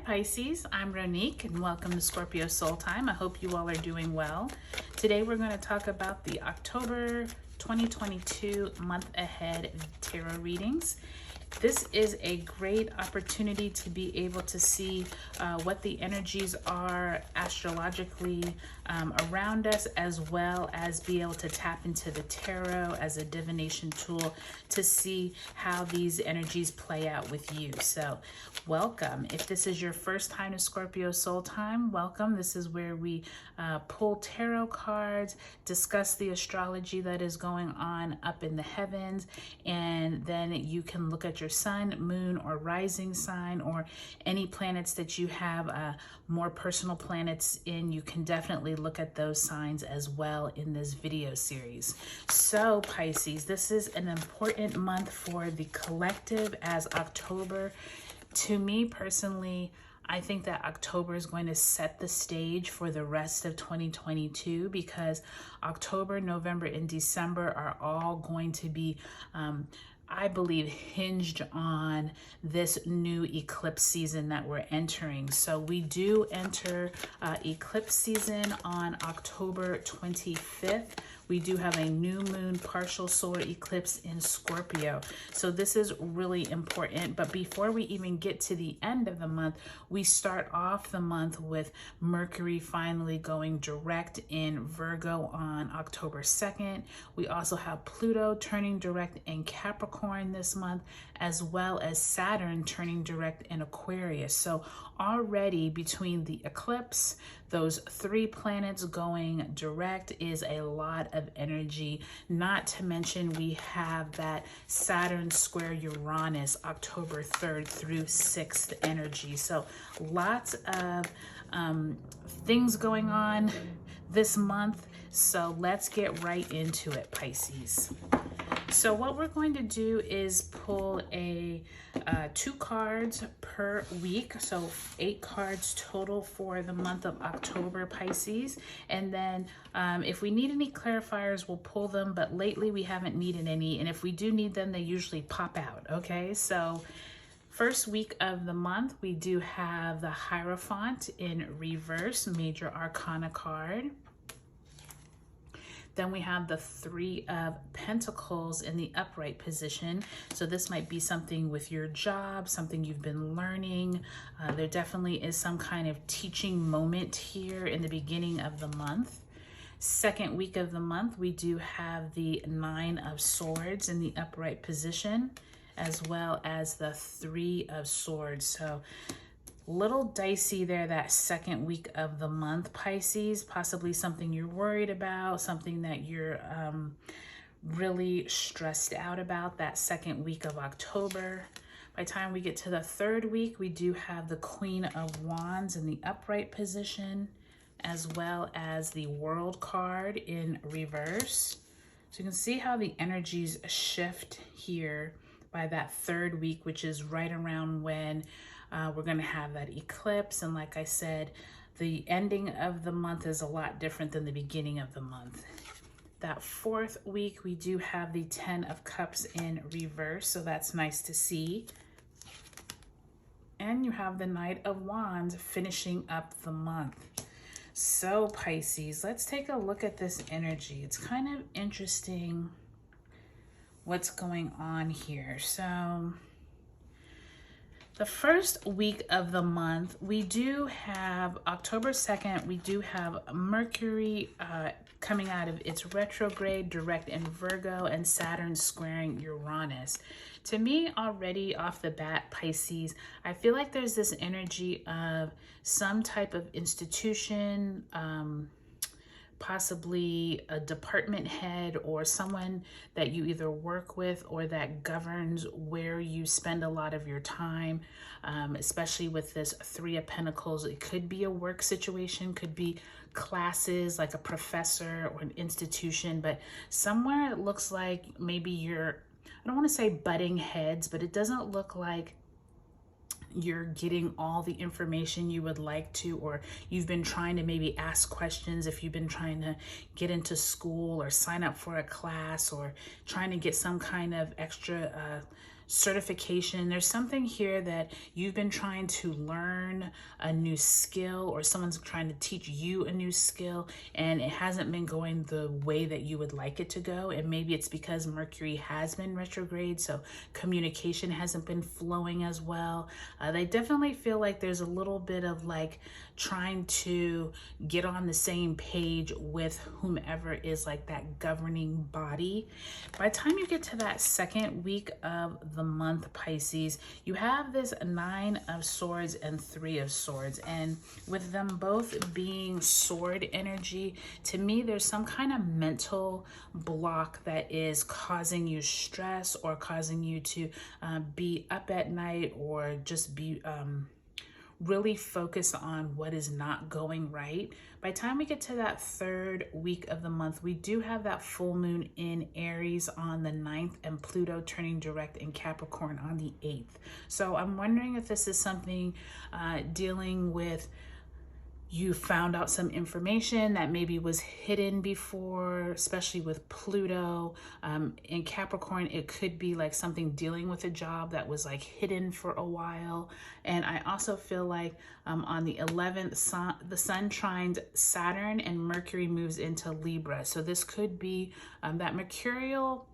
Pisces, I'm Ronique and welcome to Scorpio Soul Time. I hope you all are doing well. Today we're going to talk about the October 2022 month ahead tarot readings. This is a great opportunity to be able to see what the energies are astrologically around us, as well as be able to tap into the tarot as a divination tool to see how these energies play out with you. So welcome. If this is your first time to Scorpio Soul Time, welcome. This is where we pull tarot cards, discuss the astrology that is going on up in the heavens, and then you can look at your sun, moon, or rising sign, or any planets that you have more personal planets in. You can definitely look at those signs as well in this video series. So Pisces, this is an important month for the collective, as October, to me personally, I think that October is going to set the stage for the rest of 2022, because October, November, and December are all going to be I believe hinged on this new eclipse season that we're entering. So we do enter eclipse season on October 25th. We do have a new moon partial solar eclipse in Scorpio. So this is really important. But before we even get to the end of the month, we start off the month with Mercury finally going direct in Virgo on October 2nd. We also have Pluto turning direct in Capricorn this month, as well as Saturn turning direct in Aquarius. So already between the eclipse, those three planets going direct is a lot of energy. Not to mention we have that Saturn square Uranus October 3rd through 6th energy. So lots of things going on this month. So let's get right into it, Pisces. So what we're going to do is pull a 2 cards per week, so 8 cards total for the month of October, Pisces. And then if we need any clarifiers, we'll pull them, but lately we haven't needed any, and if we do need them, they usually pop out. Okay, so first week of the month, we do have the Hierophant in reverse, major arcana card. Then we have the 3 of Pentacles in the upright position. So this might be something with your job, something you've been learning. There definitely is some kind of teaching moment here in the beginning of the month. Second week of the month, we do have the 9 of Swords in the upright position, as well as the 3 of Swords. So little dicey there that second week of the month, Pisces. Possibly something you're worried about, something that you're really stressed out about that second week of October. By the time we get to the third week, we do have the Queen of Wands in the upright position, as well as the World card in reverse. So you can see how the energies shift here by that third week, which is right around when we're going to have that eclipse. And like I said, the ending of the month is a lot different than the beginning of the month. That fourth week, we do have the 10 of Cups in reverse, so that's nice to see. And you have the Knight of Wands finishing up the month. So Pisces, let's take a look at this energy. It's kind of interesting what's going on here. So the first week of the month, we do have October 2nd, we do have Mercury coming out of its retrograde direct in Virgo, and Saturn squaring Uranus. To me, already off the bat, Pisces, I feel like there's this energy of some type of institution, possibly a department head or someone that you either work with or that governs where you spend a lot of your time, especially with this 3 of Pentacles. It could be a work situation, could be classes like a professor or an institution, but somewhere it looks like maybe you're, I don't want to say butting heads, but it doesn't look like you're getting all the information you would like to, or you've been trying to maybe ask questions if you've been trying to get into school or sign up for a class or trying to get some kind of extra certification. There's something here that you've been trying to learn a new skill, or someone's trying to teach you a new skill, and it hasn't been going the way that you would like it to go. And maybe it's because Mercury has been retrograde, so communication hasn't been flowing as well. They definitely feel like there's a little bit of like trying to get on the same page with whomever is like that governing body. By the time you get to that second week of the month, Pisces, you have this 9 of Swords and 3 of Swords, and with them both being sword energy, to me there's some kind of mental block that is causing you stress, or causing you to be up at night, or just be really focus on what is not going right. By the time we get to that third week of the month, we do have that full moon in Aries on the 9th, and Pluto turning direct in Capricorn on the 8th. So I'm wondering if this is something dealing with you found out some information that maybe was hidden before, especially with Pluto. In Capricorn, it could be like something dealing with a job that was like hidden for a while. And I also feel like on the 11th, the Sun trines Saturn and Mercury moves into Libra. So this could be that mercurial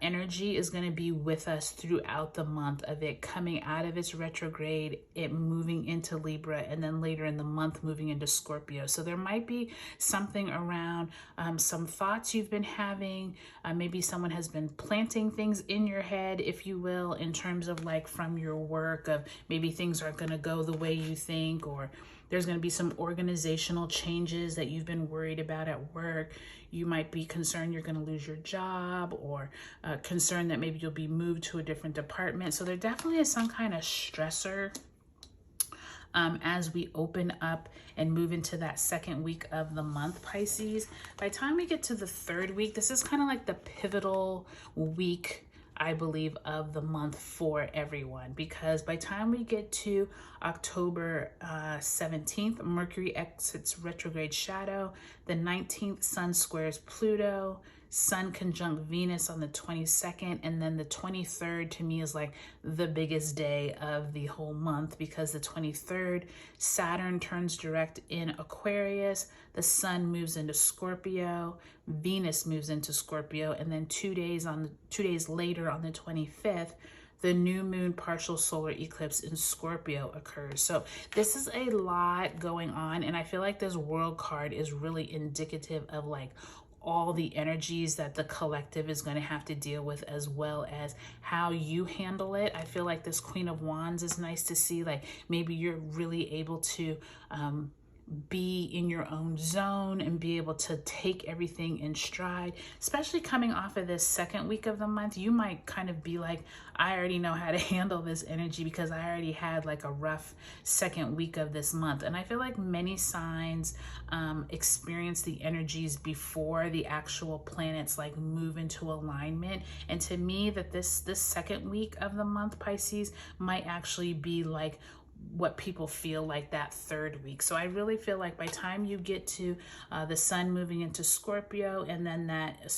energy is going to be with us throughout the month, of it coming out of its retrograde, it moving into Libra, and then later in the month moving into Scorpio. So there might be something around some thoughts you've been having. Maybe someone has been planting things in your head, if you will, in terms of like from your work, of maybe things aren't going to go the way you think, or there's going to be some organizational changes that you've been worried about at work. You might be concerned you're going to lose your job, or concerned that maybe you'll be moved to a different department. So there definitely is some kind of stressor as we open up and move into that second week of the month, Pisces. By the time we get to the third week, this is kind of like the pivotal week, I believe, of the month for everyone, because by the time we get to October 17th, Mercury exits retrograde shadow. The 19th, Sun squares Pluto. Sun conjunct Venus on the 22nd, and then the 23rd to me is like the biggest day of the whole month, because the 23rd, Saturn turns direct in Aquarius, the Sun moves into Scorpio, Venus moves into Scorpio, and then 2 days later on the 25th, the new moon partial solar eclipse in Scorpio occurs. So this is a lot going on, and I feel like this world card is really indicative of like all the energies that the collective is going to have to deal with, as well as how you handle it. I feel like this Queen of Wands is nice to see. Like maybe you're really able to be in your own zone and be able to take everything in stride, especially coming off of this second week of the month. You might kind of be like, I already know how to handle this energy because I already had like a rough second week of this month. And I feel like many signs experience the energies before the actual planets like move into alignment. And to me, that this second week of the month, Pisces, might actually be like what people feel like that third week. So I really feel like by the time you get to the Sun moving into Scorpio, and then that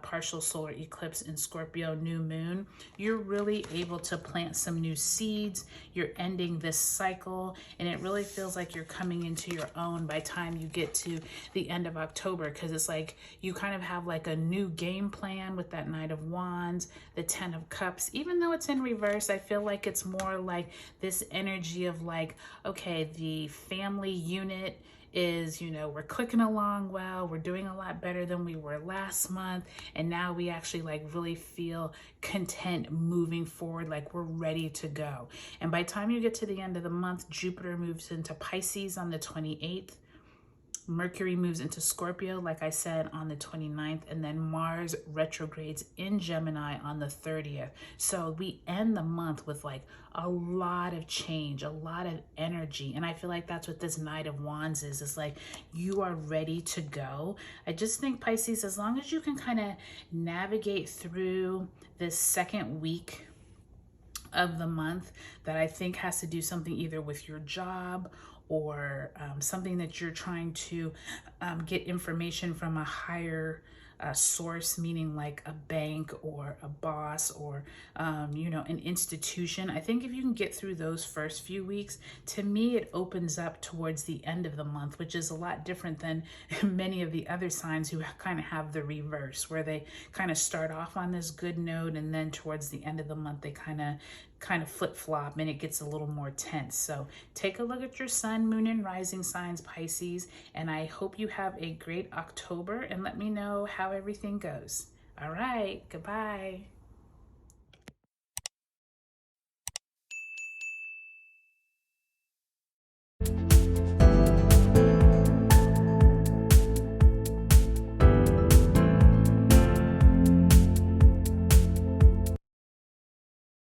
partial solar eclipse in Scorpio, new moon, you're really able to plant some new seeds. You're ending this cycle, and it really feels like you're coming into your own by the time you get to the end of October, because it's like you kind of have like a new game plan with that Knight of Wands, the 10 of Cups. Even though it's in reverse, I feel like it's more like this energy of like, okay, the family unit is, you know, we're clicking along well, we're doing a lot better than we were last month, and now we actually like really feel content moving forward, like we're ready to go. And by the time you get to the end of the month, Jupiter moves into Pisces on the 28th. Mercury moves into Scorpio, like I said, on the 29th, and then Mars retrogrades in Gemini on the 30th. So we end the month with like a lot of change, a lot of energy. And I feel like that's what this Knight of Wands is. It's like you are ready to go. I just think, Pisces, as long as you can kind of navigate through this second week of the month, that I think has to do something either with your job or something that you're trying to get information from a higher source, meaning like a bank or a boss or, you know, an institution. I think if you can get through those first few weeks, to me, it opens up towards the end of the month, which is a lot different than many of the other signs who kind of have the reverse, where they kind of start off on this good note and then towards the end of the month, they kind of flip-flop and it gets a little more tense. So take a look at your sun, moon, and rising signs, Pisces, and I hope you have a great October, and let me know how everything goes. All right, goodbye.